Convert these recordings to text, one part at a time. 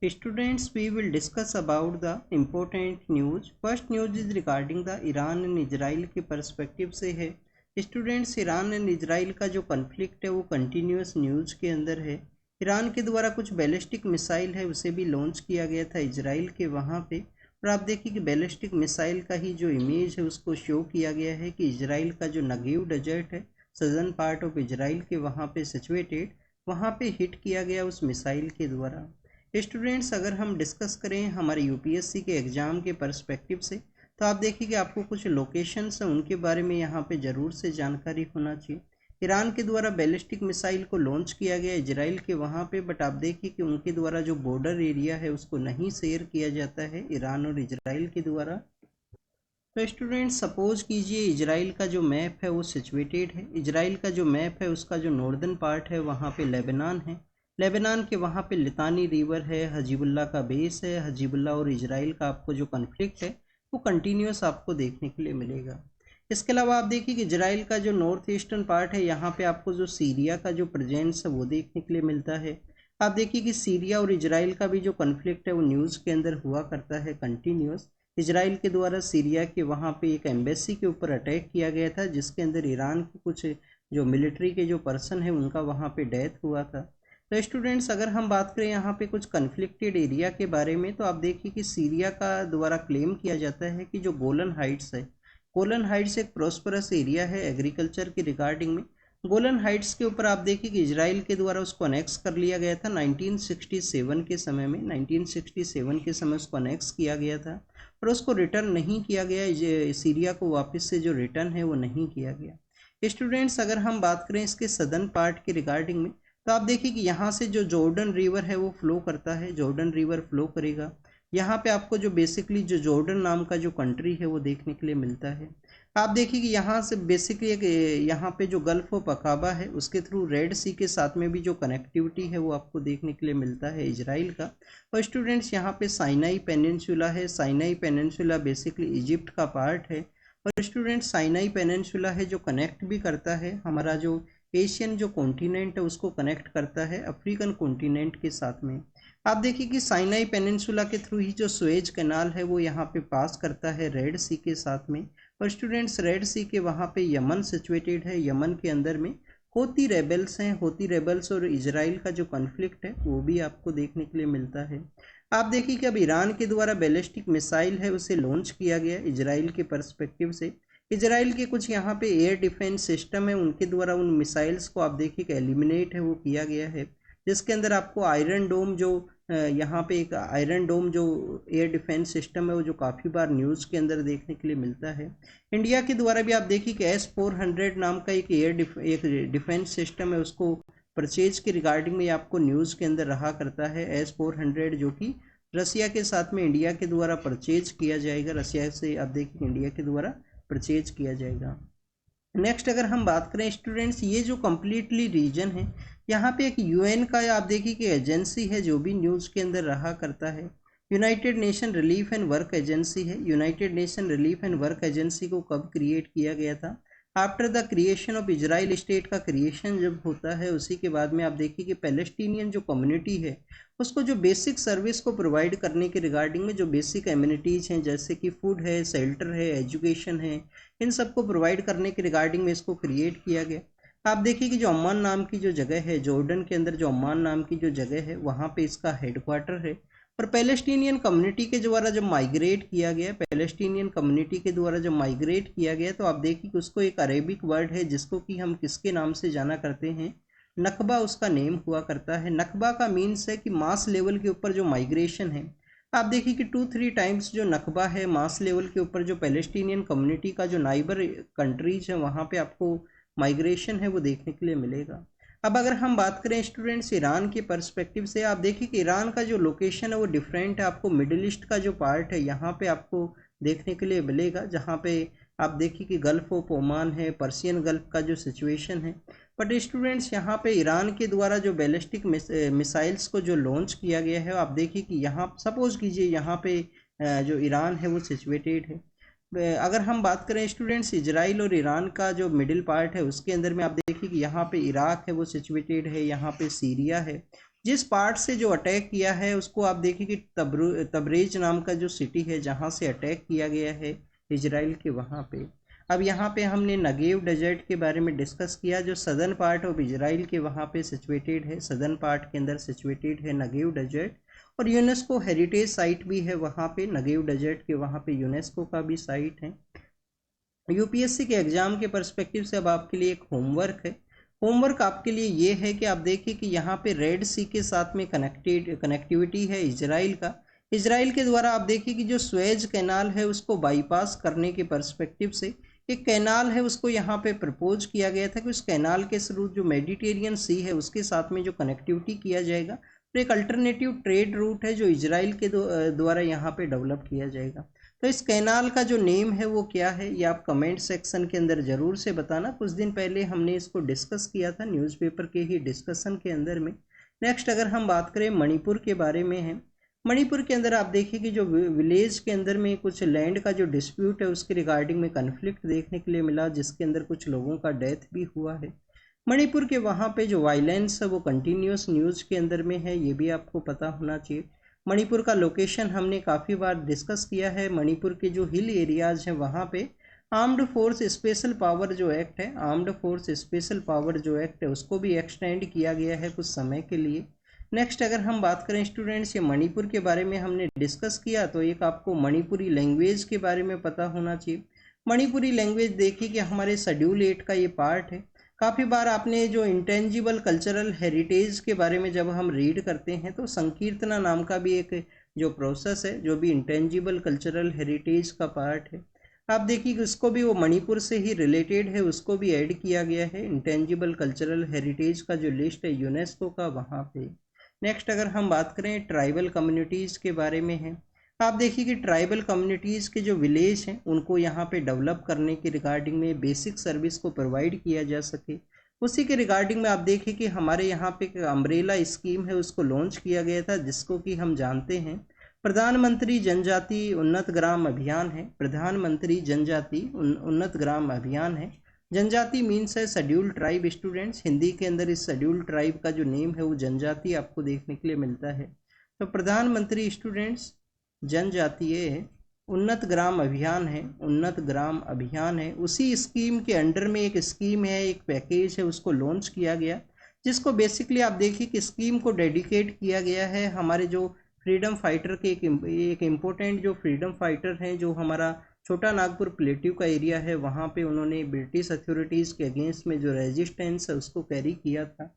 Students, we will discuss about the important news. First news is regarding the Iran and Israel के perspective से है। Students, Iran and Israel का जो conflict है वो continuous news के अंदर है। ईरान के द्वारा कुछ बैलिस्टिक मिसाइल है उसे भी लॉन्च किया गया था इजराइल के वहाँ पे, और आप देखिए कि बैलिस्टिक मिसाइल का ही जो इमेज है उसको शो किया गया है कि इजराइल का जो नगेव डेजर्ट है, सदर्न पार्ट ऑफ इजराइल के वहाँ पे सिचुएटेड, वहाँ पे हिट किया गया उस मिसाइल के द्वारा। स्टूडेंट्स, अगर हम डिस्कस करें हमारे यूपीएससी के एग्ज़ाम के पर्सपेक्टिव से, तो आप देखिए कि आपको कुछ लोकेशंस हैं उनके बारे में यहाँ पे ज़रूर से जानकारी होना चाहिए। ईरान के द्वारा बैलिस्टिक मिसाइल को लॉन्च किया गया इजराइल के वहाँ पे, बट आप देखिए कि उनके द्वारा जो बॉर्डर एरिया है उसको नहीं शेयर किया जाता है ईरान और इजराइल के द्वारा। तो स्टूडेंट, सपोज कीजिए इजराइल का जो मैप है वो सिचुएटेड है। इजराइल का जो मैप है उसका जो नॉर्दर्न पार्ट है वहाँ पे लेबनान है। लेबनान के वहाँ पे लितानी रिवर है, हजीबुल्ला का बेस है। हजीबुल्ला और इजराइल का आपको जो कन्फ्लिक्ट है वो कंटिन्यूस आपको देखने के लिए मिलेगा। इसके अलावा आप देखिए कि इजराइल का जो नॉर्थ ईस्टर्न पार्ट है यहाँ पे आपको जो सीरिया का जो प्रेजेंस है वो देखने के लिए मिलता है। आप देखिए कि सीरिया और इजराइल का भी जो कन्फ्लिक्ट है वो न्यूज़ के अंदर हुआ करता है कंटिन्यूस। इजराइल के द्वारा सीरिया के वहाँ पे एक एम्बेसी के ऊपर अटैक किया गया था जिसके अंदर ईरान के कुछ जो मिलिट्री के जो पर्सन है उनका वहाँ पे डेथ हुआ था। तो स्टूडेंट्स, अगर हम बात करें यहाँ पे कुछ कन्फ्लिक्टेड एरिया के बारे में, तो आप देखिए कि सीरिया का द्वारा क्लेम किया जाता है कि जो गोलन हाइट्स है, गोलन हाइट्स एक प्रोस्परस एरिया है एग्रीकल्चर के रिगार्डिंग में। गोलन हाइट्स के ऊपर आप देखिए कि इजराइल के द्वारा उसको अनेक्स कर लिया गया था 1967 के समय में। 1967 के समय उसको अनेक्स किया गया था और उसको रिटर्न नहीं किया गया। सीरिया को वापस से जो रिटर्न है वो नहीं किया गया। स्टूडेंट्स, अगर हम बात करें इसके सदर्न पार्ट के रिगार्डिंग में, तो आप देखिए कि यहाँ से जो जॉर्डन रिवर है वो फ्लो करता है, जॉर्डन रिवर फ्लो करेगा। यहाँ पे आपको जो बेसिकली जो जॉर्डन नाम का जो कंट्री है वो देखने के लिए मिलता है। आप देखिए कि यहाँ से बेसिकली एक यहाँ पे जो गल्फ ऑफ अकाबा है उसके थ्रू रेड सी के साथ में भी जो कनेक्टिविटी है वो आपको देखने के लिए मिलता है इजराइल का। और स्टूडेंट्स, यहाँ पे साइनाई पेनिनसुला है। साइनाई पेनिनसुला बेसिकली इजिप्ट का पार्ट है। और स्टूडेंट्स, साइनाई पेनिनसुला है जो कनेक्ट भी करता है हमारा जो एशियन जो कॉन्टिनेंट है उसको कनेक्ट करता है अफ्रीकन कॉन्टिनेंट के साथ में। आप देखिए कि साइनाई पेनिनसुला के थ्रू ही जो सुएज कैनाल है वो यहाँ पे पास करता है रेड सी के साथ में। और स्टूडेंट्स, रेड सी के वहाँ पे यमन सिचुएटेड है। यमन के अंदर में होती रेबल्स हैं। होती रेबल्स और इजराइल का जो कन्फ्लिक्ट है वो भी आपको देखने के लिए मिलता है। आप देखिए कि अब ईरान के द्वारा बैलिस्टिक मिसाइल है उसे लॉन्च किया गया इजराइल के पर्सपेक्टिव से। इजराइल के कुछ यहाँ पे एयर डिफेंस सिस्टम है उनके द्वारा उन मिसाइल्स को आप देखिए कि एलिमिनेट है वो किया गया है, जिसके अंदर आपको आयरन डोम जो यहाँ पे एक आयरन डोम जो एयर डिफेंस सिस्टम है वो जो काफ़ी बार न्यूज़ के अंदर देखने के लिए मिलता है। इंडिया के द्वारा भी आप देखिए कि S-400 नाम का एक एक डिफेंस सिस्टम है उसको परचेज के रिगार्डिंग में आपको न्यूज़ के अंदर रहा करता है। S-400 जो कि रसिया के साथ में इंडिया के द्वारा परचेज किया जाएगा। रसिया से आप देखिए इंडिया के द्वारा परचेज किया जाएगा। नेक्स्ट, अगर हम बात करें स्टूडेंट्स, ये जो कम्प्लीटली रीजन है यहाँ पे एक यूएन का आप देखिए कि एजेंसी है जो भी न्यूज़ के अंदर रहा करता है। United Nation Relief and Work Agency है। United Nation Relief and Work Agency को कब क्रिएट किया गया था? After the creation of Israel state का क्रिएशन जब होता है उसी के बाद में आप देखिए कि पैलेस्टीनियन जो कम्युनिटी है उसको जो बेसिक सर्विस को प्रोवाइड करने के रिगार्डिंग में जो बेसिक एमिनिटीज़ हैं जैसे कि फूड है, शेल्टर है, एजुकेशन है, इन सबको प्रोवाइड करने के रिगार्डिंग में इसको क्रिएट किया गया। आप देखिए कि जो अम्मान नाम की जो जगह है, जॉर्डन के अंदर जो अम्मान नाम की जो जगह है वहाँ पे इसका हेडक्वार्टर है। और पैलेस्टीनियन कम्युनिटी के द्वारा जब माइग्रेट किया गया, पैलेस्टीनियन कम्युनिटी के द्वारा जब माइग्रेट किया गया, तो आप देखिए कि उसको एक अरेबिक वर्ड है जिसको कि हम किसके नाम से जाना करते हैं, नकबा उसका नेम हुआ करता है। नकबा का मीन्स है कि मास लेवल के ऊपर जो माइग्रेशन है। आप देखिए कि 2-3 टाइम्स जो नकबा है मास लेवल के ऊपर जो पैलेस्टीनियन कम्युनिटी का जो नाइबर कंट्रीज है वहाँ पे आपको माइग्रेशन है वो देखने के लिए मिलेगा। अब अगर हम बात करें स्टूडेंट्स ईरान के पर्सपेक्टिव से, आप देखिए कि ईरान का जो लोकेशन है वो डिफरेंट है। आपको मिडिल ईस्ट का जो पार्ट है यहाँ पे आपको देखने के लिए मिलेगा, जहाँ पे आप देखिए कि गल्फ ऑफ ओमान है, पर्सियन गल्फ का जो सिचुएशन है। बट स्टूडेंट्स, यहाँ पे ईरान के द्वारा जो बैलिस्टिक मिसाइल्स को जो लॉन्च किया गया है, आप देखिए कि यहाँ सपोज कीजिए यहाँ पे जो ईरान है वो सिचुएटेड है। अगर हम बात करें स्टूडेंट्स इजराइल और ईरान का जो मिडिल पार्ट है उसके अंदर में आप देखिए कि यहाँ पे इराक है वो सिचुएटेड है, यहाँ पे सीरिया है। जिस पार्ट से जो अटैक किया है उसको आप देखिए कि तबरेज नाम का जो सिटी है जहाँ से अटैक किया गया है इजराइल के, वहाँ पे। अब यहाँ पे हमने नगेव डेजर्ट के बारे में डिस्कस किया, जो सदर्न पार्ट ऑफ इजराइल के वहाँ पे सिचुएटेड है, सदर्न पार्ट के अंदर सिचुएटेड है नगेव डेजर्ट। और यूनेस्को हेरिटेज साइट भी है वहाँ पे, नगेव डेजर्ट के वहाँ पे यूनेस्को का भी साइट है। यूपीएससी के एग्जाम के पर्सपेक्टिव से अब आपके लिए एक होमवर्क है। होमवर्क आपके लिए ये है कि आप देखिए कि यहाँ पे रेड सी के साथ में कनेक्टिविटी है इजराइल का। इजराइल के द्वारा आप देखिए कि जो स्वेज कैनाल है उसको बाईपास करने के पर्सपेक्टिव से एक कैनाल है उसको यहाँ पे प्रपोज किया गया था कि उस कैनाल के थ्रू जो मेडिटेरियन सी है उसके साथ में जो कनेक्टिविटी किया जाएगा, तो एक अल्टरनेटिव ट्रेड रूट है जो इजराइल के द्वारा यहाँ पे डेवलप किया जाएगा। तो इस कैनाल का जो नेम है वो क्या है, ये आप कमेंट सेक्शन के अंदर ज़रूर से बताना। कुछ दिन पहले हमने इसको डिस्कस किया था न्यूज़पेपर के ही डिस्कशन के अंदर में। नेक्स्ट अगर हम बात करें मणिपुर के बारे में है, मणिपुर के अंदर आप देखिए कि जो विलेज के अंदर में कुछ लैंड का जो डिस्प्यूट है उसके रिगार्डिंग में कन्फ्लिक्ट देखने के लिए मिला, जिसके अंदर कुछ लोगों का डेथ भी हुआ है। मणिपुर के वहाँ पे जो वायलेंस है वो कंटिन्यूस न्यूज़ के अंदर में है, ये भी आपको पता होना चाहिए। मणिपुर का लोकेशन हमने काफ़ी बार डिस्कस किया है। मणिपुर के जो हिल एरियाज हैं वहाँ पे आर्म्ड फोर्स स्पेशल पावर जो एक्ट है, आर्म्ड फोर्स स्पेशल पावर जो एक्ट है उसको भी एक्सटेंड किया गया है कुछ समय के लिए। नेक्स्ट अगर हम बात करें स्टूडेंट्स, ये मणिपुर के बारे में हमने डिस्कस किया, तो एक आपको मणिपुरी लैंग्वेज के बारे में पता होना चाहिए। मणिपुरी लैंग्वेज देखिए कि हमारे शेड्यूल 8 का ये पार्ट है। काफ़ी बार आपने जो इंटेंजिबल कल्चरल हेरिटेज के बारे में जब हम रीड करते हैं तो संकीर्तना नाम का भी एक जो प्रोसेस है जो भी इंटेंजिबल कल्चरल हेरिटेज का पार्ट है, आप देखिए कि उसको भी वो मणिपुर से ही रिलेटेड है, उसको भी ऐड किया गया है इंटेंजिबल कल्चरल हेरिटेज का जो लिस्ट है यूनेस्को का वहाँ पे। नेक्स्ट अगर हम बात करें ट्राइबल कम्युनिटीज़ के बारे में है, आप देखिए कि ट्राइबल कम्युनिटीज़ के जो विलेज हैं उनको यहाँ पे डेवलप करने के रिगार्डिंग में बेसिक सर्विस को प्रोवाइड किया जा सके, उसी के रिगार्डिंग में आप देखिए कि हमारे यहाँ पे एक अम्ब्रेला स्कीम है उसको लॉन्च किया गया था, जिसको कि हम जानते हैं प्रधानमंत्री जनजाति उन्नत ग्राम अभियान है। प्रधानमंत्री जनजाति उन्नत ग्राम अभियान है। जनजाति मीन्स है शेड्यूल्ड ट्राइब स्टूडेंट्स, हिंदी के अंदर इस शेड्यूल्ड ट्राइब का जो नेम है वो जनजाति आपको देखने के लिए मिलता है। तो प्रधानमंत्री स्टूडेंट्स जनजातीय उन्नत ग्राम अभियान है, उन्नत ग्राम अभियान है। उसी स्कीम के अंडर में एक स्कीम है, एक पैकेज है, उसको लॉन्च किया गया, जिसको बेसिकली आप देखिए कि स्कीम को डेडिकेट किया गया है हमारे जो फ्रीडम फाइटर के एक इम्पोर्टेंट जो फ्रीडम फाइटर हैं, जो हमारा छोटा नागपुर प्लेट्यू का एरिया है वहाँ पे उन्होंने ब्रिटिश अथॉरिटीज़ के अगेंस्ट में जो रेजिस्टेंस है उसको कैरी किया था।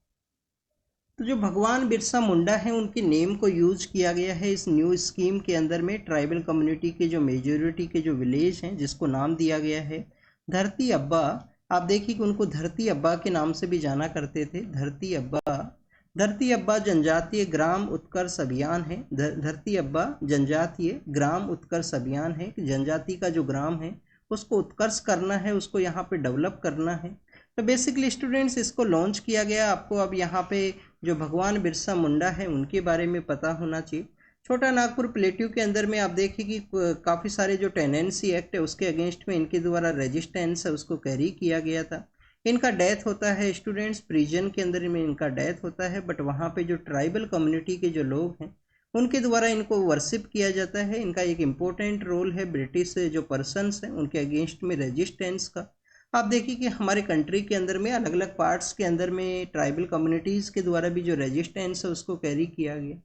तो जो भगवान बिरसा मुंडा है उनके नेम को यूज किया गया है इस न्यू स्कीम के अंदर में। ट्राइबल कम्युनिटी के जो मेजोरिटी के जो विलेज हैं जिसको नाम दिया गया है धरती अब्बा, आप देखिए कि उनको धरती अब्बा के नाम से भी जाना करते थे, धरती अब्बा। धरती अब्बा जनजातीय ग्राम उत्कर्ष अभियान है, धरती अब्बा जनजातीय ग्राम उत्कर्ष अभियान है कि जनजाति का जो ग्राम है उसको उत्कर्ष करना है, उसको यहाँ पे डेवलप करना है। तो बेसिकली स्टूडेंट्स इसको लॉन्च किया गया। आपको अब यहाँ पे जो भगवान बिरसा मुंडा है उनके बारे में पता होना चाहिए। छोटा नागपुर प्लेट्यू के अंदर में आप देखिए कि काफ़ी सारे जो टेनेंसी एक्ट है उसके अगेंस्ट में इनके द्वारा रेजिस्टेंस है उसको कैरी किया गया था। इनका डेथ होता है स्टूडेंट्स, प्रिजन के अंदर में इनका डेथ होता है, बट वहाँ पे जो ट्राइबल कम्युनिटी के जो लोग हैं उनके द्वारा इनको वर्शिप किया जाता है। इनका एक इम्पोर्टेंट रोल है ब्रिटिश जो पर्सनस हैं उनके अगेंस्ट में रेजिस्टेंस का। आप देखिए कि हमारे कंट्री के अंदर में अलग अलग पार्ट्स के अंदर में ट्राइबल कम्युनिटीज़ के द्वारा भी जो रेजिस्टेंस है उसको कैरी किया गया।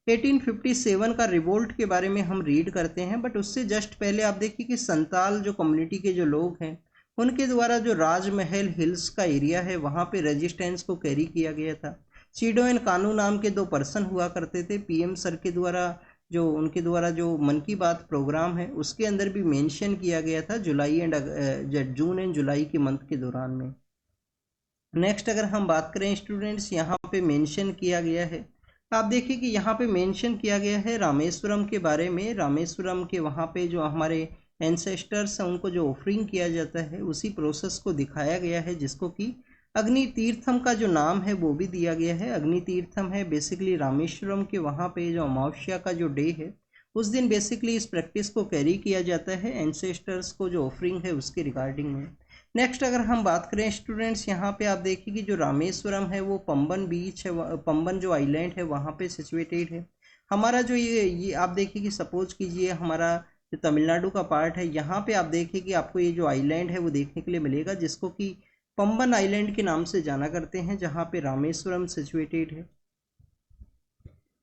1857 का रिवोल्ट के बारे में हम रीड करते हैं, बट उससे जस्ट पहले आप देखिए कि संताल जो कम्युनिटी के जो लोग हैं उनके द्वारा जो राजमहल हिल्स का एरिया है वहाँ पे रेजिस्टेंस को कैरी किया गया था। सीडो एंड कानू नाम के 2 पर्सन हुआ करते थे, पीएम सर के द्वारा जो उनके द्वारा जो मन की बात प्रोग्राम है उसके अंदर भी मेंशन किया गया था जून एंड जुलाई के मंथ के दौरान में। नेक्स्ट अगर हम बात करें स्टूडेंट्स, यहाँ पे मेंशन किया गया है, आप देखिए कि यहाँ पे मेंशन किया गया है रामेश्वरम के बारे में। रामेश्वरम के वहाँ पे जो हमारे एंसेस्टर्स हैं उनको जो ऑफरिंग किया जाता है उसी प्रोसेस को दिखाया गया है, जिसको कि अग्नि तीर्थम का जो नाम है वो भी दिया गया है। अग्नि तीर्थम है बेसिकली रामेश्वरम के वहाँ पे जो अमावस्या का जो डे है उस दिन बेसिकली इस प्रैक्टिस को कैरी किया जाता है एंसेस्टर्स को जो ऑफरिंग है उसके रिगार्डिंग में। नेक्स्ट अगर हम बात करें स्टूडेंट्स, यहाँ पे आप देखिए कि जो रामेश्वरम है वो पंबन बीच है, पंबन जो आइलैंड है वहाँ पे सिचुएटेड है। हमारा जो ये आप देखिए कि सपोज कीजिए हमारा जो तमिलनाडु का पार्ट है, यहाँ पे आप देखिए कि आपको ये जो आइलैंड है वो देखने के लिए मिलेगा, जिसको कि पंबन आइलैंड के नाम से जाना करते हैं, जहाँ पे रामेश्वरम सिचुएटेड है।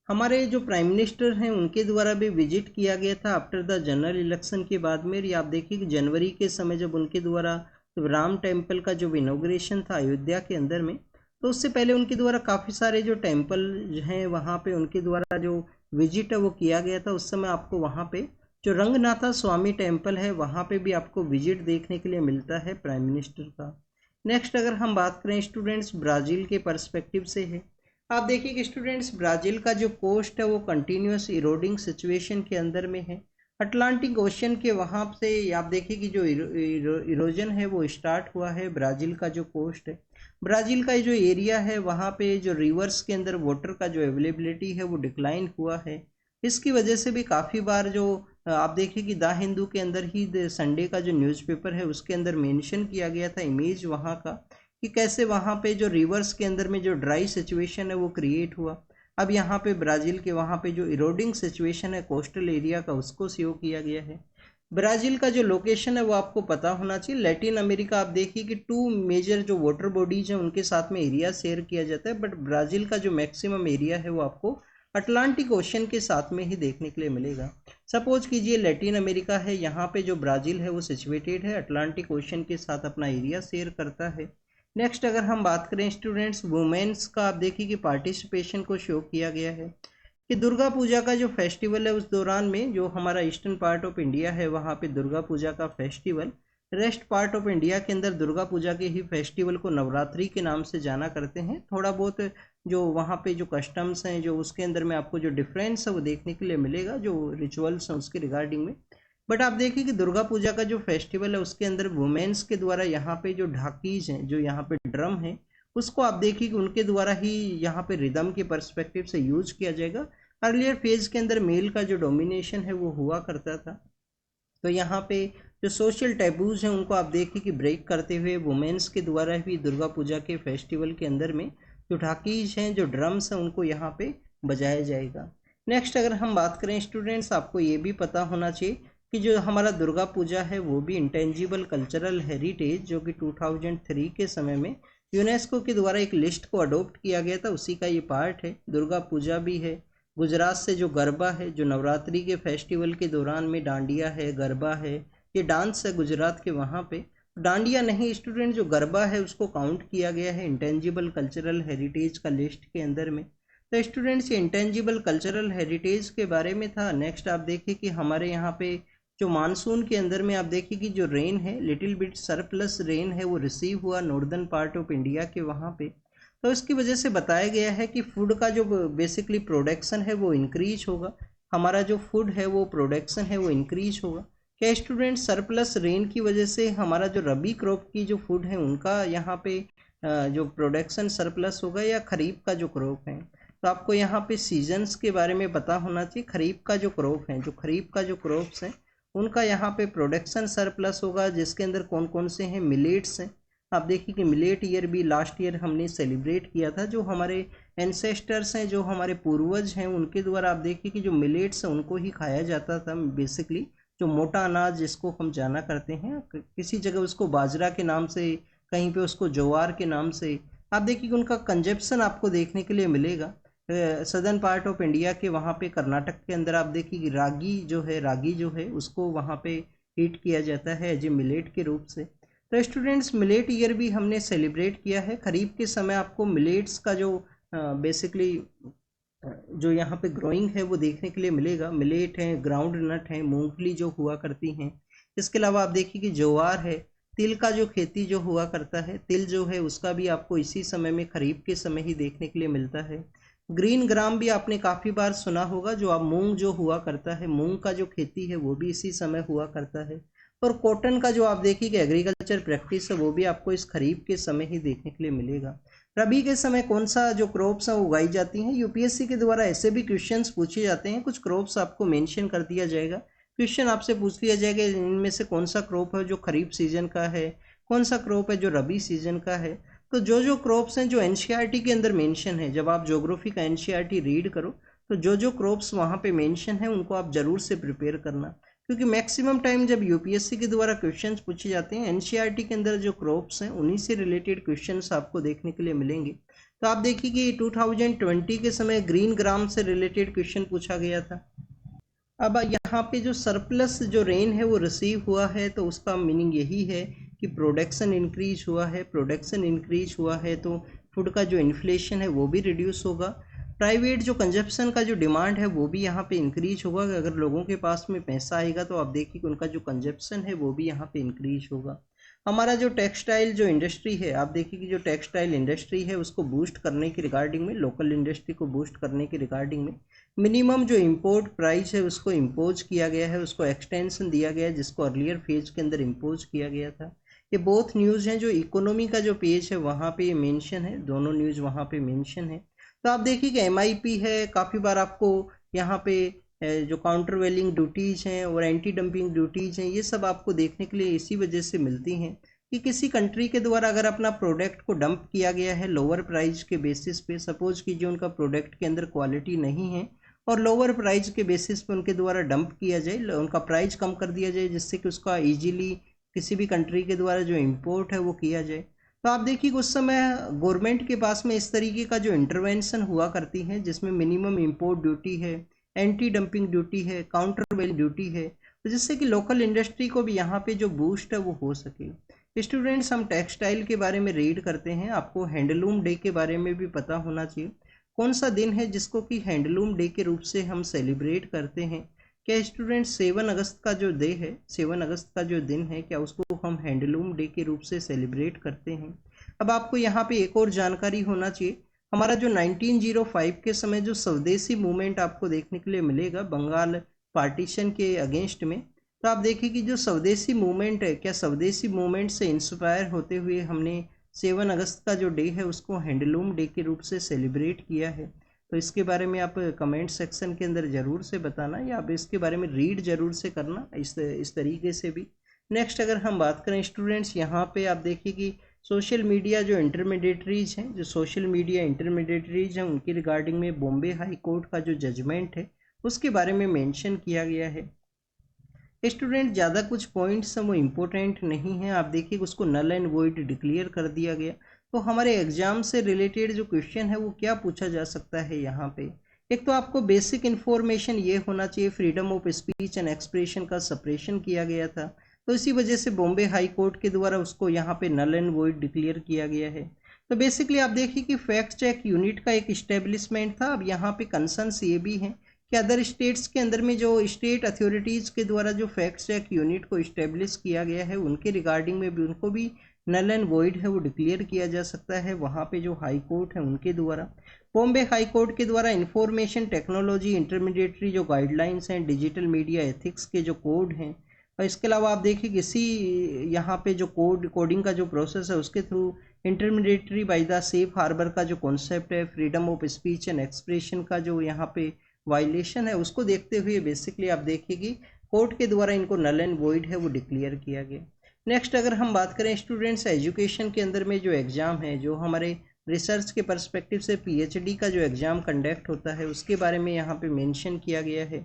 हमारे जो प्राइम मिनिस्टर हैं उनके द्वारा भी विजिट किया गया था आफ्टर द जनरल इलेक्शन के बाद में। आप देखिए कि जनवरी के समय जब उनके द्वारा राम टेम्पल का जो इनॉग्रेशन था अयोध्या के अंदर में, तो उससे पहले उनके द्वारा काफ़ी सारे जो टेम्पल हैं वहाँ पे उनके द्वारा जो विजिट है वो किया गया था। उस समय आपको वहाँ पे जो रंगनाथा स्वामी टेम्पल है वहाँ पे भी आपको विजिट देखने के लिए मिलता है प्राइम मिनिस्टर का। नेक्स्ट अगर हम बात करें स्टूडेंट्स, ब्राज़ील के पर्सपेक्टिव से है। आप देखिए कि स्टूडेंट्स ब्राज़ील का जो कोस्ट है वो कंटिन्यूस इरोडिंग सिचुएशन के अंदर में है। अटलांटिक ओशन के वहाँ से आप देखिए कि जो इरोजन है वो स्टार्ट हुआ है। ब्राज़ील का जो कोस्ट है, ब्राज़ील का जो एरिया है वहाँ पे जो रिवर्स के अंदर वाटर का जो अवेलेबिलिटी है वो डिक्लाइन हुआ है। इसकी वजह से भी काफ़ी बार जो आप देखिए कि द हिंदू के अंदर ही संडे का जो न्यूज़पेपर है उसके अंदर मेंशन किया गया था इमेज वहाँ का, कि कैसे वहाँ पे जो रिवर्स के अंदर में जो ड्राई सिचुएशन है वो क्रिएट हुआ। अब यहाँ पे ब्राज़ील के वहाँ पे जो इरोडिंग सिचुएशन है कोस्टल एरिया का उसको शो किया गया है। ब्राज़ील का जो लोकेशन है वो आपको पता होना चाहिए। लैटिन अमेरिका आप देखिए कि 2 मेजर जो वाटर बॉडीज हैं उनके साथ में एरिया शेयर किया जाता है, बट ब्राज़ील का जो मैक्सिमम एरिया है वो आपको अटलांटिक ओशन के साथ में ही देखने के लिए मिलेगा। सपोज कीजिए लैटिन अमेरिका है, यहाँ पे जो ब्राज़ील है वो सिचुएटेड है, अटलांटिक ओशन के साथ अपना एरिया शेयर करता है। नेक्स्ट अगर हम बात करें स्टूडेंट्स, वुमेन्स का आप देखिए कि पार्टिसिपेशन को शो किया गया है कि दुर्गा पूजा का जो फेस्टिवल है उस दौरान में जो हमारा ईस्टर्न पार्ट ऑफ इंडिया है वहाँ पे दुर्गा पूजा का festival, rest part of India के अंदर दुर्गा पूजा के ही फेस्टिवल को नवरात्रि के नाम से जाना करते हैं। थोड़ा बहुत जो वहाँ पे जो कस्टम्स हैं जो उसके अंदर में आपको जो डिफरेंस है वो देखने के लिए मिलेगा, जो रिचुअल्स हैं उसके रिगार्डिंग में। बट आप देखिए कि दुर्गा पूजा का जो फेस्टिवल है उसके अंदर वुमेन्स के द्वारा यहाँ पे जो ढाकीज हैं, जो यहाँ पे ड्रम है, उसको आप देखिए कि उनके द्वारा ही यहाँ पे रिदम के पर्सपेक्टिव से यूज किया जाएगा। अर्लियर फेज के अंदर मेल का जो डोमिनेशन है वो हुआ करता था, तो यहाँ पे जो सोशल टैबूज हैं उनको आप देखिए कि ब्रेक करते हुए वुमेन्स के द्वारा भी दुर्गा पूजा के फेस्टिवल के अंदर में जो ढाकीज हैं, जो ड्रम्स हैं, उनको यहाँ पे बजाया जाएगा। नेक्स्ट अगर हम बात करें स्टूडेंट्स, आपको ये भी पता होना चाहिए कि जो हमारा दुर्गा पूजा है वो भी इंटेंजिबल कल्चरल हेरिटेज, जो कि 2003 के समय में यूनेस्को के द्वारा एक लिस्ट को अडोप्ट किया गया था, उसी का ये पार्ट है। दुर्गा पूजा भी है। गुजरात से जो गरबा है, जो नवरात्रि के फेस्टिवल के दौरान में डांडिया है, गरबा है, ये डांस है गुजरात के वहाँ पे। डांडिया नहीं स्टूडेंट, जो गरबा है उसको काउंट किया गया है इंटेंजिबल कल्चरल हेरिटेज का लिस्ट के अंदर में। तो स्टूडेंट्स ये इंटेंजिबल कल्चरल हेरिटेज के बारे में था। नेक्स्ट आप देखिए कि हमारे यहाँ पे जो मानसून के अंदर में आप देखिए कि जो रेन है, लिटिल बिट सरप्लस रेन है वो रिसीव हुआ नॉर्दर्न पार्ट ऑफ इंडिया के वहाँ पे। तो इसकी वजह से बताया गया है कि फूड का जो बेसिकली प्रोडक्शन है वो इंक्रीज होगा। हमारा जो फूड है वो प्रोडक्शन है वो इंक्रीज होगा। क्या स्टूडेंट सरप्लस रेन की वजह से हमारा जो रबी क्रॉप की जो फूड है उनका यहाँ पे जो प्रोडक्शन सरप्लस होगा, या खरीफ का जो क्रॉप है? तो आपको यहाँ पे सीजन्स के बारे में पता होना चाहिए। खरीफ का जो क्रॉप है, जो खरीफ का जो क्रॉप्स हैं उनका यहाँ पे प्रोडक्शन सरप्लस होगा, जिसके अंदर कौन कौन से हैं? मिलेट्स हैं। आप देखिए कि मिलेट ईयर भी लास्ट ईयर हमने सेलिब्रेट किया था। जो हमारे एंसेस्टर्स हैं, जो हमारे पूर्वज हैं, उनके द्वारा आप देखिए कि जो मिलेट्स हैं उनको ही खाया जाता था बेसिकली। जो मोटा अनाज जिसको हम जाना करते हैं, किसी जगह उसको बाजरा के नाम से, कहीं पे उसको ज्वार के नाम से, आप देखिए कि उनका कंजप्शन आपको देखने के लिए मिलेगा। सदर्न पार्ट ऑफ इंडिया के वहाँ पे कर्नाटक के अंदर आप देखिए कि रागी जो है उसको वहाँ पे हीट किया जाता है एज ए मिलेट के रूप से। तो स्टूडेंट्स मिलेट ईयर भी हमने सेलिब्रेट किया है। खरीफ के समय आपको मिलेट्स का जो बेसिकली जो यहाँ पे ग्रोइंग है वो देखने के लिए मिलेगा। मिलेट है, ग्राउंड नट है, मूंगफली जो हुआ करती हैं। इसके अलावा आप देखिए कि ज्वार है, तिल का जो खेती जो हुआ करता है, तिल जो है उसका भी आपको इसी समय में खरीफ के समय ही देखने के लिए मिलता है। ग्रीन ग्राम भी आपने काफ़ी बार सुना होगा, जो आप मूंग जो हुआ करता है, मूंग का जो खेती है वो भी इसी समय हुआ करता है। और कॉटन का जो आप देखिए कि एग्रीकल्चर प्रैक्टिस है वो भी आपको इस खरीफ के समय ही देखने के लिए मिलेगा। रबी के समय कौन सा जो क्रॉप्स हैं उगाई जाती हैं? यूपीएससी के द्वारा ऐसे भी क्वेश्चंस पूछे जाते हैं, कुछ क्रॉप्स आपको मेंशन कर दिया जाएगा। क्वेश्चन आपसे पूछ लिया जाएगा इनमें से कौन सा क्रॉप है जो खरीफ सीजन का है, कौन सा क्रॉप है जो रबी सीजन का है। तो जो क्रॉप्स हैं जो एनसीईआरटी के अंदर मेंशन है, जब आप ज्योग्राफी का एनसीईआरटी रीड करो तो जो क्रॉप्स वहाँ पे मेंशन है उनको आप जरूर से प्रिपेयर करना, क्योंकि मैक्सिमम टाइम जब यूपीएससी के द्वारा क्वेश्चंस पूछे जाते हैं एनसीईआरटी के अंदर जो क्रॉप्स हैं उन्हीं से रिलेटेड क्वेश्चंस आपको देखने के लिए मिलेंगे। तो आप देखिए कि 2020 के समय ग्रीन ग्राम से रिलेटेड क्वेश्चन पूछा गया था। अब यहाँ पे जो सरप्लस जो रेन है वो रिसीव हुआ है, तो उसका मीनिंग यही है कि प्रोडक्शन इंक्रीज हुआ है। प्रोडक्शन इंक्रीज हुआ है तो फूड का जो इन्फ्लेशन है वो भी रिड्यूस होगा। प्राइवेट जो कंजप्शन का जो डिमांड है वो भी यहाँ पे इंक्रीज होगा। अगर लोगों के पास में पैसा आएगा तो आप देखिए कि उनका जो कंजप्शन है वो भी यहाँ पे इंक्रीज होगा। हमारा जो टेक्सटाइल जो इंडस्ट्री है, आप देखिए कि जो टेक्सटाइल इंडस्ट्री है उसको बूस्ट करने की रिगार्डिंग में, लोकल इंडस्ट्री को बूस्ट करने की रिगार्डिंग में मिनिमम जो इंपोर्ट प्राइस है उसको इम्पोज किया गया है, उसको एक्सटेंशन दिया गया है जिसको अर्लियर फेज के अंदर इम्पोज किया गया था। ये बोथ न्यूज़ हैं, जो इकोनॉमी का जो पेज है वहाँ पे ये मेंशन है, दोनों न्यूज़ वहाँ पे मेंशन है। तो आप देखिए कि एमआईपी है, काफ़ी बार आपको यहाँ पे जो काउंटर वेलिंग ड्यूटीज़ हैं और एंटी डंपिंग ड्यूटीज़ हैं ये सब आपको देखने के लिए इसी वजह से मिलती हैं कि किसी कंट्री के द्वारा अगर अपना प्रोडक्ट को डंप किया गया है लोअर प्राइस के बेसिस पे, सपोज कीजिए उनका प्रोडक्ट के अंदर क्वालिटी नहीं है और लोअर प्राइस के बेसिस पे उनके द्वारा डंप किया जाए, उनका प्राइस कम कर दिया जाए जिससे कि उसका ईजीली किसी भी कंट्री के द्वारा जो इम्पोर्ट है वो किया जाए। तो आप देखिए उस समय गवर्नमेंट के पास में इस तरीके का जो इंटरवेंशन हुआ करती है जिसमें मिनिमम इम्पोर्ट ड्यूटी है, एंटी डंपिंग ड्यूटी है, काउंटर वेल ड्यूटी है, तो जिससे कि लोकल इंडस्ट्री को भी यहाँ पे जो बूस्ट है वो हो सके। स्टूडेंट्स, हम टेक्सटाइल के बारे में रीड करते हैं, आपको हैंडलूम डे के बारे में भी पता होना चाहिए। कौन सा दिन है जिसको कि हैंडलूम डे के रूप से हम सेलिब्रेट करते हैं? क्या स्टूडेंट 7 अगस्त का जो डे है, 7 अगस्त का जो दिन है, क्या उसको हम हैंडलूम डे के रूप से सेलिब्रेट करते हैं? अब आपको यहाँ पे एक और जानकारी होना चाहिए, हमारा जो 1905 के समय जो स्वदेशी मूवमेंट आपको देखने के लिए मिलेगा बंगाल पार्टीशन के अगेंस्ट में, तो आप देखिए कि जो स्वदेशी मूवमेंट है, क्या स्वदेशी मूवमेंट से इंस्पायर होते हुए हमने 7 अगस्त का जो डे है उसको हैंडलूम डे के रूप से सेलिब्रेट किया है? तो इसके बारे में आप कमेंट सेक्शन के अंदर ज़रूर से बताना या आप इसके बारे में रीड ज़रूर से करना इस तरीके से भी। नेक्स्ट अगर हम बात करें स्टूडेंट्स, यहाँ पे आप देखिए कि सोशल मीडिया जो इंटरमीडिएटरीज हैं, जो सोशल मीडिया इंटरमीडिएटरीज हैं उनकी रिगार्डिंग में बॉम्बे हाई कोर्ट का जो जजमेंट है उसके बारे में मेंशन किया गया है। स्टूडेंट, ज़्यादा कुछ पॉइंट्स हैं वो इम्पोर्टेंट नहीं है, आप देखिए उसको नल एंड वॉइड डिक्लेयर कर दिया गया। तो हमारे एग्जाम से रिलेटेड जो क्वेश्चन है वो क्या पूछा जा सकता है यहाँ पे? एक तो आपको बेसिक इन्फॉर्मेशन ये होना चाहिए, freedom of speech and expression का सप्रेशन किया गया था, तो इसी वजह से बॉम्बे हाई कोर्ट के द्वारा उसको यहाँ पे नल एंड वॉइड डिक्लेयर किया गया है। तो बेसिकली आप देखिए कि फैक्ट चेक यूनिट का एक इस्टेब्लिशमेंट था। अब यहाँ पे कंसर्न्स ये भी हैं कि अदर स्टेट्स के अंदर में जो स्टेट अथॉरिटीज़ के द्वारा जो फैक्ट चेक यूनिट को इस्टेब्लिश किया गया है उनके रिगार्डिंग में भी उनको भी नल एंड वॉइड है वो डिक्लेयर किया जा सकता है वहाँ पे जो हाई कोर्ट है उनके द्वारा। बॉम्बे हाई कोर्ट के द्वारा इंफॉर्मेशन टेक्नोलॉजी इंटरमीडिएटरी जो गाइडलाइंस हैं, डिजिटल मीडिया एथिक्स के जो कोड हैं, और इसके अलावा आप देखिए किसी यहाँ पे जो कोडिंग का जो प्रोसेस है उसके through intermediary by the safe harbour का जो कॉन्सेप्ट है, freedom of speech and expression का जो यहाँ पे वायलेशन है उसको देखते हुए बेसिकली आप देखिए कि कोर्ट के द्वारा इनको नल एंड वॉइड है वो डिक्लेयर किया गया। नेक्स्ट अगर हम बात करें स्टूडेंट्स, एजुकेशन के अंदर में जो एग्ज़ाम है, जो हमारे रिसर्च के पर्सपेक्टिव से पीएचडी का जो एग्ज़ाम कंडक्ट होता है उसके बारे में यहाँ पे मेंशन किया गया है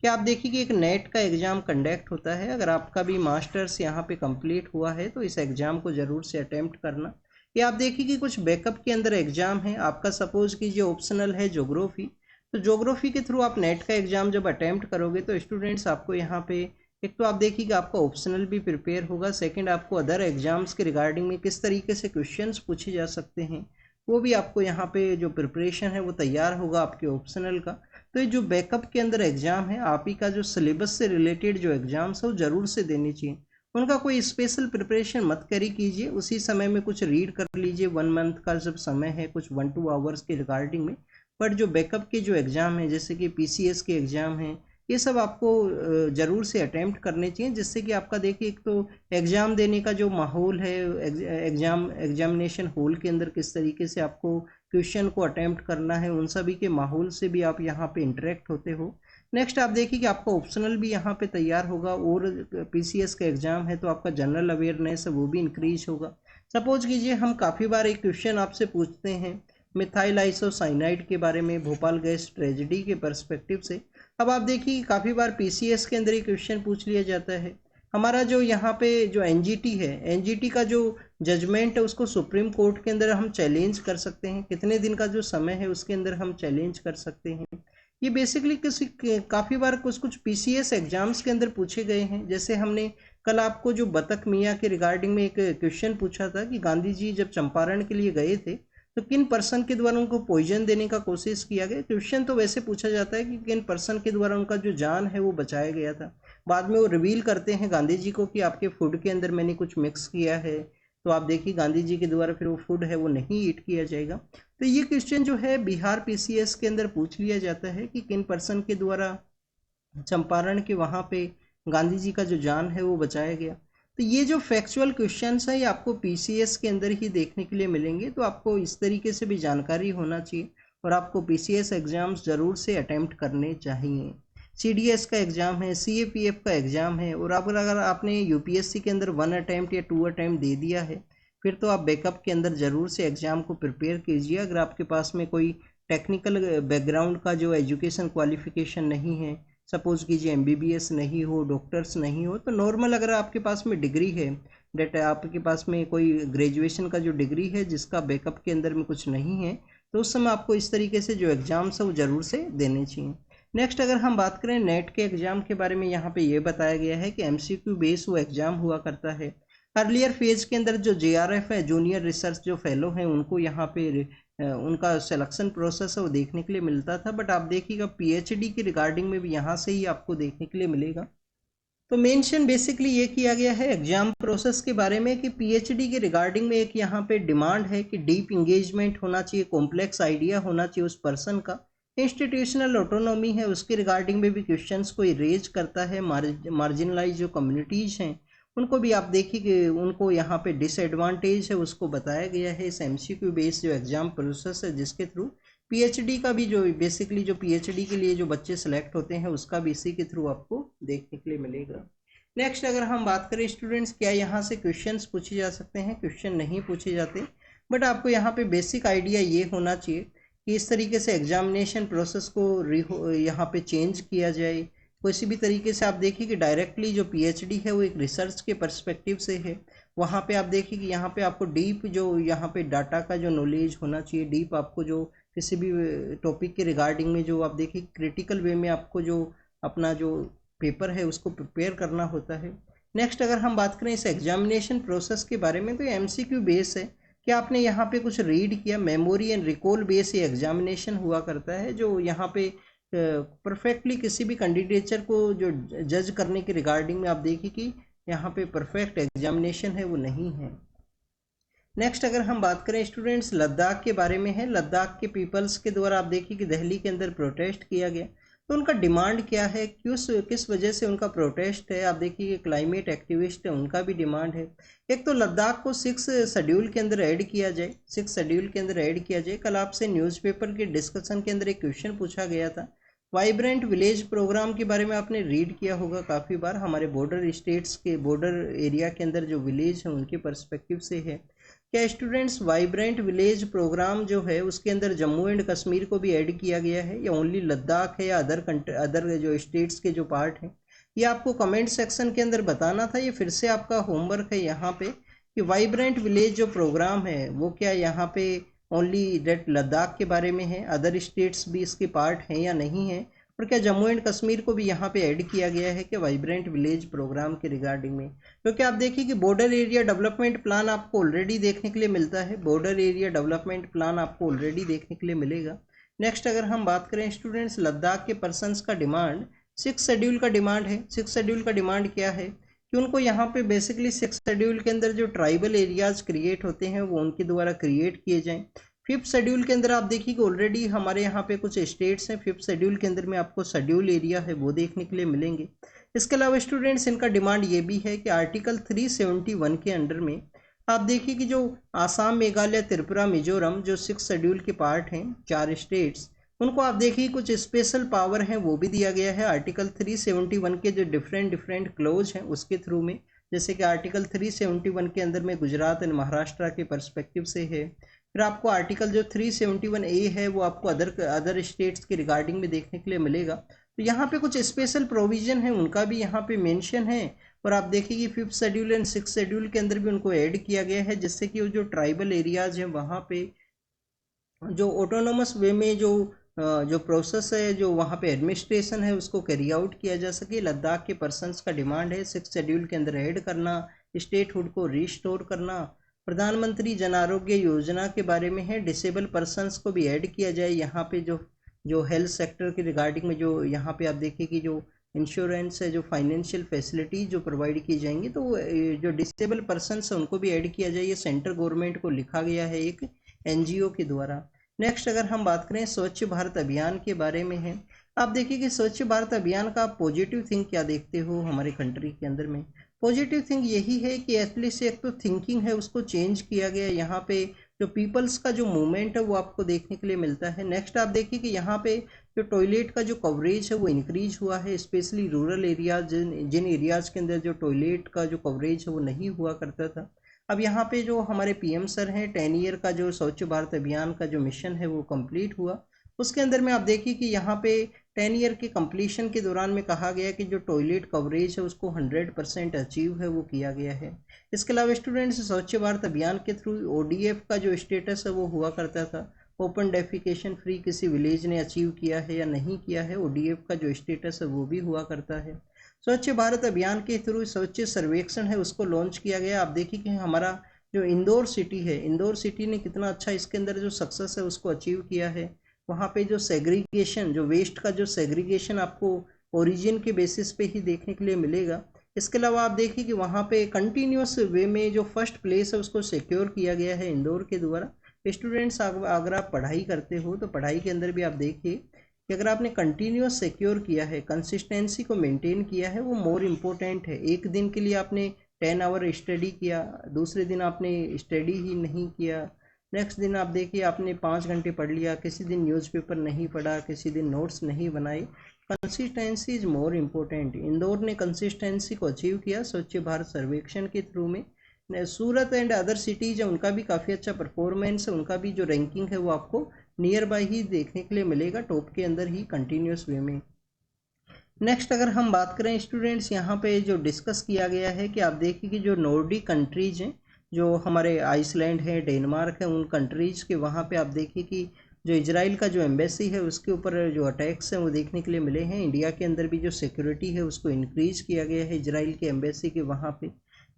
कि आप देखिए कि एक नेट का एग्ज़ाम कंडक्ट होता है। अगर आपका भी मास्टर्स यहाँ पे कंप्लीट हुआ है तो इस एग्ज़ाम को ज़रूर से अटैम्प्ट करना। ये आप देखिए कि कुछ बैकअप के अंदर एग्ज़ाम है आपका, सपोज कीजिए ऑप्शनल है ज्योग्राफी, तो ज्योग्राफी के थ्रू आप नेट का एग्ज़ाम जब अटैम्प्ट करोगे तो स्टूडेंट्स आपको यहाँ पे एक तो आप देखिए कि आपका ऑप्शनल भी प्रिपेयर होगा, सेकंड आपको अदर एग्जाम्स के रिगार्डिंग में किस तरीके से क्वेश्चंस पूछे जा सकते हैं वो भी आपको यहाँ पे जो प्रिपरेशन है वो तैयार होगा आपके ऑप्शनल का। तो ये जो बैकअप के अंदर एग्ज़ाम है आप ही का जो सिलेबस से रिलेटेड जो एग्ज़ाम्स है वो ज़रूर से देनी चाहिए, उनका कोई स्पेशल प्रिपरेशन मत करी कीजिए, उसी समय में कुछ रीड कर लीजिए, 1 मंथ का जब समय है कुछ 1-2 आवर्स के रिगार्डिंग में। बट जो बैकअप के जो एग्ज़ाम है जैसे कि पीसीएस के एग्ज़ाम हैं ये सब आपको ज़रूर से अटैम्प्ट करने चाहिए, जिससे कि आपका देखिए एक तो एग्ज़ाम देने का जो माहौल है, एग्जामिनेशन हॉल के अंदर किस तरीके से आपको क्वेश्चन को अटैम्प्ट करना है उन सभी के माहौल से भी आप यहाँ पे इंटरेक्ट होते हो, नेक्स्ट आप देखिए कि आपका ऑप्शनल भी यहाँ पे तैयार होगा, और पीसीएस का एग्जाम है तो आपका जनरल अवेयरनेस है वो भी इंक्रीज होगा। सपोज कीजिए हम काफ़ी बार एक क्वेश्चन आपसे पूछते हैं मिथाइल आइसोसाइनाइड के बारे में, भोपाल गैस ट्रेजेडी के पर्सपेक्टिव से। अब आप देखिए काफ़ी बार पीसीएस के अंदर ये क्वेश्चन पूछ लिया जाता है। हमारा जो यहाँ पे जो एनजीटी है, एनजीटी का जो जजमेंट है उसको सुप्रीम कोर्ट के अंदर हम चैलेंज कर सकते हैं, कितने दिन का जो समय है उसके अंदर हम चैलेंज कर सकते हैं। ये बेसिकली किसी काफ़ी बार कुछ कुछ पीसीएस एग्जाम्स के अंदर पूछे गए हैं। जैसे हमने कल आपको जो बतख मियाँ के रिगार्डिंग में एक क्वेश्चन पूछा था कि गांधी जी जब चंपारण के लिए गए थे तो किन पर्सन के द्वारा उनको पॉइजन देने का कोशिश किया गया। क्वेश्चन तो वैसे पूछा जाता है कि किन पर्सन के द्वारा उनका जो जान है वो बचाया गया था। बाद में वो रिवील करते हैं गांधी जी को कि आपके फूड के अंदर मैंने कुछ मिक्स किया है, तो आप देखिए गांधी जी के द्वारा फिर वो फूड है वो नहीं ईट किया जाएगा। तो ये क्वेश्चन जो है बिहार पीसीएस के अंदर पूछ लिया जाता है कि किन पर्सन के द्वारा चंपारण के वहाँ पे गांधी जी का जो जान है वो बचाया गया। तो ये जो फैक्चुअल क्वेश्चंस हैं ये आपको पीसीएस के अंदर ही देखने के लिए मिलेंगे, तो आपको इस तरीके से भी जानकारी होना चाहिए और आपको पीसीएस एग्जाम्स ज़रूर से अटेम्प्ट करने चाहिए। सीडीएस का एग्ज़ाम है, सीएपीएफ का एग्ज़ाम है, और अगर आपने यूपीएससी के अंदर 1 अटैम्प्ट या 2 अटैम्प्ट दे दिया है फिर तो आप बैकअप के अंदर ज़रूर से एग्ज़ाम को प्रिपेयर कीजिए। अगर आपके पास में कोई टेक्निकल बैकग्राउंड का जो एजुकेशन क्वालिफिकेशन नहीं है, सपोज कीजिए एमबीबीएस नहीं हो, डॉक्टर्स नहीं हो, तो नॉर्मल अगर आपके पास में डिग्री है, डेट आपके पास में कोई ग्रेजुएशन का जो डिग्री है जिसका बैकअप के अंदर में कुछ नहीं है, तो उस समय आपको इस तरीके से जो एग्ज़ाम्स है वो ज़रूर से देने चाहिए। नेक्स्ट अगर हम बात करें नेट के एग्ज़ाम के बारे में, यहाँ पे ये बताया गया है कि एमसीक्यू बेस वो एग्ज़ाम हुआ करता है। अर्लियर फेज के अंदर जो जेआरएफ है, जूनियर रिसर्च जो फेलो हैं, उनको यहाँ पे उनका सिलेक्शन प्रोसेस है वो देखने के लिए मिलता था। बट आप देखिएगा पीएचडी की रिगार्डिंग में भी यहाँ से ही आपको देखने के लिए मिलेगा। तो मेंशन बेसिकली ये किया गया है एग्जाम प्रोसेस के बारे में कि पीएचडी के रिगार्डिंग में एक यहाँ पे डिमांड है कि डीप इंगेजमेंट होना चाहिए, कॉम्प्लेक्स आइडिया होना चाहिए उस पर्सन का, इंस्टीट्यूशनल ऑटोनॉमी है उसके रिगार्डिंग में भी क्वेश्चंस को रेज करता है। मार्जिनलाइज जो कम्युनिटीज़ हैं उनको भी आप देखिए कि उनको यहाँ पे डिसएडवांटेज है उसको बताया गया है इस एमसीक्यू बेस्ड जो एग्ज़ाम प्रोसेस है, जिसके थ्रू पीएचडी का भी जो बेसिकली जो पीएचडी के लिए जो बच्चे सेलेक्ट होते हैं उसका भी इसी के थ्रू आपको देखने के लिए मिलेगा। नेक्स्ट अगर हम बात करें स्टूडेंट्स, क्या यहाँ से क्वेश्चंस पूछे जा सकते हैं? क्वेश्चन नहीं पूछे जाते, बट आपको यहाँ पे बेसिक आइडिया ये होना चाहिए कि इस तरीके से एग्जामिनेशन प्रोसेस को यहाँ पे चेंज किया जाए। किसी भी तरीके से आप देखिए कि डायरेक्टली जो पीएचडी है वो एक रिसर्च के पर्सपेक्टिव से है। वहाँ पे आप देखिए कि यहाँ पे आपको डीप जो यहाँ पे डाटा का जो नॉलेज होना चाहिए, डीप आपको जो किसी भी टॉपिक के रिगार्डिंग में जो आप देखिए क्रिटिकल वे में आपको जो अपना जो पेपर है उसको प्रिपेयर करना होता है। नेक्स्ट अगर हम बात करें इस एग्जामिनेशन प्रोसेस के बारे में, तो एमसीक्यू बेस है कि आपने यहाँ पे कुछ रीड किया, मेमोरी एंड रिकॉल बेस ये एग्जामिनेशन हुआ करता है, जो यहाँ पे परफेक्टली किसी भी कैंडिडेचर को जो जज करने के रिगार्डिंग में आप देखिए कि यहाँ पे परफेक्ट एग्जामिनेशन है वो नहीं है। नेक्स्ट अगर हम बात करें स्टूडेंट्स लद्दाख के बारे में है, लद्दाख के पीपल्स के द्वारा आप देखिए कि दिल्ली के अंदर प्रोटेस्ट किया गया, तो उनका डिमांड क्या है, किस वजह से उनका प्रोटेस्ट है? आप देखिए कि क्लाइमेट एक्टिविस्ट है उनका भी डिमांड है। एक तो लद्दाख को 6 शेड्यूल के अंदर ऐड किया जाए, 6 शेड्यूल के अंदर ऐड किया जाए। कल आपसे न्यूज़पेपर के डिस्कशन के अंदर एक क्वेश्चन पूछा गया था, वाइब्रेंट विलेज प्रोग्राम के बारे में आपने रीड किया होगा काफ़ी बार, हमारे बॉर्डर स्टेट्स के बॉर्डर एरिया के अंदर जो विलेज हैं उनके पर्सपेक्टिव से है। क्या स्टूडेंट्स वाइब्रेंट विलेज प्रोग्राम जो है उसके अंदर जम्मू एंड कश्मीर को भी ऐड किया गया है, या ओनली लद्दाख है, या अदर जो स्टेट्स के जो पार्ट हैं? ये आपको कमेंट सेक्शन के अंदर बताना था। ये फिर से आपका होमवर्क है यहाँ पे कि वाइब्रेंट विलेज जो प्रोग्राम है वो क्या यहाँ पे ओनली डेट लद्दाख के बारे में है, अदर स्टेट्स भी इसके पार्ट हैं या नहीं है, और क्या जम्मू एंड कश्मीर को भी यहाँ पे ऐड किया गया है कि वाइब्रेंट विलेज प्रोग्राम के रिगार्डिंग में? क्योंकि आप देखिए कि बॉर्डर एरिया डेवलपमेंट प्लान आपको ऑलरेडी देखने के लिए मिलता है, बॉर्डर एरिया डेवलपमेंट प्लान आपको ऑलरेडी देखने के लिए मिलेगा। नेक्स्ट अगर हम बात करें स्टूडेंट्स लद्दाख के पर्सनस का डिमांड 6 शेड्यूल का डिमांड है। 6 शेड्यूल का डिमांड क्या है कि उनको यहाँ पे बेसिकली 6 शेड्यूल के अंदर जो ट्राइबल एरियाज क्रिएट होते हैं वो उनके द्वारा क्रिएट किए जाएं। 5th शेड्यूल के अंदर आप देखिए कि ऑलरेडी हमारे यहाँ पे कुछ स्टेट्स हैं, 5th शेड्यूल के अंदर में आपको शेड्यूल एरिया है वो देखने के लिए मिलेंगे। इसके अलावा स्टूडेंट्स इनका डिमांड ये भी है कि आर्टिकल 371 के अंडर में आप देखिए कि जो आसाम, मेघालय, त्रिपुरा, मिजोरम जो 6th शेड्यूल के पार्ट हैं, 4 स्टेट्स, उनको आप देखिए कुछ स्पेशल पावर हैं वो भी दिया गया है आर्टिकल 371 के जो डिफरेंट डिफरेंट क्लोज हैं उसके थ्रू में। जैसे कि आर्टिकल 371 के अंदर में गुजरात एंड महाराष्ट्र के पर्सपेक्टिव से है। फिर आपको आर्टिकल जो 371A है वो आपको अदर स्टेट्स के रिगार्डिंग में देखने के लिए मिलेगा। तो यहाँ पे कुछ स्पेशल प्रोविजन है उनका भी यहाँ पे मेंशन है। और आप देखिए कि 5th schedule and 6th schedule के अंदर भी उनको ऐड किया गया है, जिससे कि वो जो ट्राइबल एरियाज हैं वहाँ पे जो ऑटोनोमस वे में जो प्रोसेस है, जो वहाँ पे एडमिनिस्ट्रेशन है उसको कैरी आउट किया जा सके। लद्दाख के पर्सनस का डिमांड है 6th शेड्यूल के अंदर ऐड करना, स्टेटहुड को रिस्टोर करना। प्रधानमंत्री जन आरोग्य योजना के बारे में है, डिसेबल पर्सनस को भी ऐड किया जाए यहाँ पे। जो जो हेल्थ सेक्टर के रिगार्डिंग में जो यहाँ पे आप देखिए कि जो इंश्योरेंस है, जो फाइनेंशियल फैसिलिटी जो प्रोवाइड की जाएंगी, तो जो डिसेबल पर्सनस है उनको भी ऐड किया जाए। ये सेंट्रल गवर्नमेंट को लिखा गया है एक एनजीओ के द्वारा। नेक्स्ट अगर हम बात करें स्वच्छ भारत अभियान के बारे में है। आप देखिए कि स्वच्छ भारत अभियान का आप पॉजिटिव थिंग क्या देखते हो हमारे कंट्री के अंदर में। पॉजिटिव थिंग यही है कि एटलीस्ट एक तो थिंकिंग है उसको चेंज किया गया। यहाँ पे जो पीपल्स का जो मूवमेंट है वो आपको देखने के लिए मिलता है। नेक्स्ट आप देखिए कि यहाँ पे जो टॉयलेट का जो कवरेज है वो इंक्रीज हुआ है, स्पेशली रूरल एरियाज, जिन एरियाज के अंदर जो टॉयलेट का जो कवरेज है वो नहीं हुआ करता था। अब यहाँ पे जो हमारे पीएम सर हैं 10 ईयर का जो स्वच्छ भारत अभियान का जो मिशन है वो कंप्लीट हुआ। उसके अंदर में आप देखिए कि यहाँ पे 10 ईयर के कंप्लीशन के दौरान में कहा गया कि जो टॉयलेट कवरेज है उसको 100% अचीव है वो किया गया है। इसके अलावा स्टूडेंट्स स्वच्छ भारत अभियान के थ्रू ओडीएफ का जो स्टेटस है वो हुआ करता था, ओपन डेफिकेशन फ्री किसी विलेज ने अचीव किया है या नहीं किया है, ओडीएफ का जो स्टेटस है वो भी हुआ करता है। स्वच्छ भारत अभियान के थ्रू स्वच्छ सर्वेक्षण है उसको लॉन्च किया गया। आप देखिए कि हमारा जो इंदौर सिटी है, इंदौर सिटी ने कितना अच्छा इसके अंदर जो सक्सेस है उसको अचीव किया है। वहाँ पे जो सेग्रीगेशन, जो वेस्ट का जो सेग्रीगेशन आपको ओरिजिन के बेसिस पे ही देखने के लिए मिलेगा। इसके अलावा आप देखिए कि वहाँ पे कंटिन्यूस वे में जो फर्स्ट प्लेस है उसको सिक्योर किया गया है इंदौर के द्वारा। स्टूडेंट्स अगर आप पढ़ाई करते हो तो पढ़ाई के अंदर भी आप देखिए कि अगर आपने कंटिन्यूस सिक्योर किया है, कंसिस्टेंसी को मेंटेन किया है, वो मोर इम्पोर्टेंट है। एक दिन के लिए आपने 10 आवर स्टडी किया, दूसरे दिन आपने स्टडी ही नहीं किया, नेक्स्ट दिन आप देखिए आपने 5 घंटे पढ़ लिया, किसी दिन न्यूज़पेपर नहीं पढ़ा, किसी दिन नोट्स नहीं बनाए। Consistency is more important. Indore ने कंसिस्टेंसी को अचीव किया स्वच्छ भारत सर्वेक्षण के थ्रू में। सूरत एंड अदर सिटीज है उनका भी काफ़ी अच्छा परफॉर्मेंस है, उनका भी जो रैंकिंग है वो आपको नियर बाय ही देखने के लिए मिलेगा, टॉप के अंदर ही कंटिन्यूस वे में। नेक्स्ट अगर हम बात करें स्टूडेंट्स, यहाँ पे जो डिस्कस किया गया है कि आप देखिए कि जो नॉर्डिक कंट्रीज हैं, जो हमारे आइसलैंड है, डेनमार्क है, उन कंट्रीज़ के वहाँ पे आप देखिए कि जो इजराइल का जो एम्बेसी है उसके ऊपर जो अटैक्स हैं वो देखने के लिए मिले हैं। इंडिया के अंदर भी जो सिक्योरिटी है उसको इंक्रीज किया गया है इजराइल के एम्बेसी के वहाँ पे।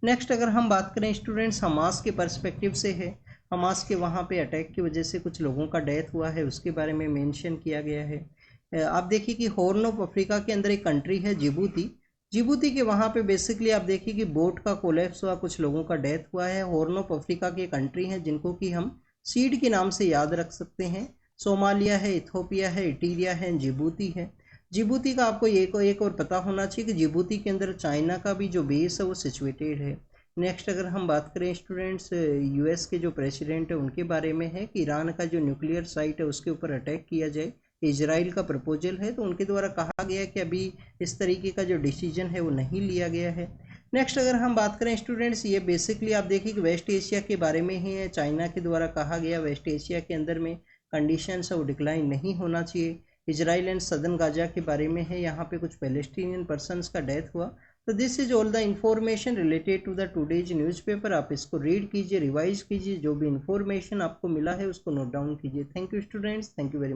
नेक्स्ट अगर हम बात करें स्टूडेंट्स हमास के पर्सपेक्टिव से है, हमास के वहाँ पे अटैक की वजह से कुछ लोगों का डेथ हुआ है, उसके बारे में मेंशन किया गया है। आप देखिए कि हॉर्न ऑफ अफ्रीका के अंदर एक कंट्री है जिबूती, जिबूती के वहाँ पे बेसिकली आप देखिए कि बोट का कोलैप्स हुआ, कुछ लोगों का डेथ हुआ है। हॉर्न ऑफ अफ्रीका के कंट्री हैं जिनको कि हम सीड के नाम से याद रख सकते हैं। सोमालिया है, इथोपिया है, इटीरिया है, जिबूती है। जिबूती का आपको एक और पता होना चाहिए कि जिबूती के अंदर चाइना का भी जो बेस है वो सिचुएटेड है। नेक्स्ट अगर हम बात करें स्टूडेंट्स यूएस के जो प्रेसिडेंट है उनके बारे में है कि ईरान का जो न्यूक्लियर साइट है उसके ऊपर अटैक किया जाए, इजराइल का प्रपोजल है। तो उनके द्वारा कहा गया है कि अभी इस तरीके का जो डिसीजन है वो नहीं लिया गया है। नेक्स्ट अगर हम बात करें स्टूडेंट्स, ये बेसिकली आप देखिए कि वेस्ट एशिया के बारे में ही है। चाइना के द्वारा कहा गया वेस्ट एशिया के अंदर में कंडीशंस है वो डिक्लाइन नहीं होना चाहिए। इजराइल एंड सदर्न गाजा के बारे में है, यहाँ पे कुछ पैलेस्टीनियन पर्सनस का डेथ हुआ। तो this is all the information related to the today's newspaper. आप इसको रीड कीजिए, रिवाइज कीजिए, जो भी इंफॉर्मेशन आपको मिला है उसको नोट डाउन कीजिए। Thank you students, thank you very much.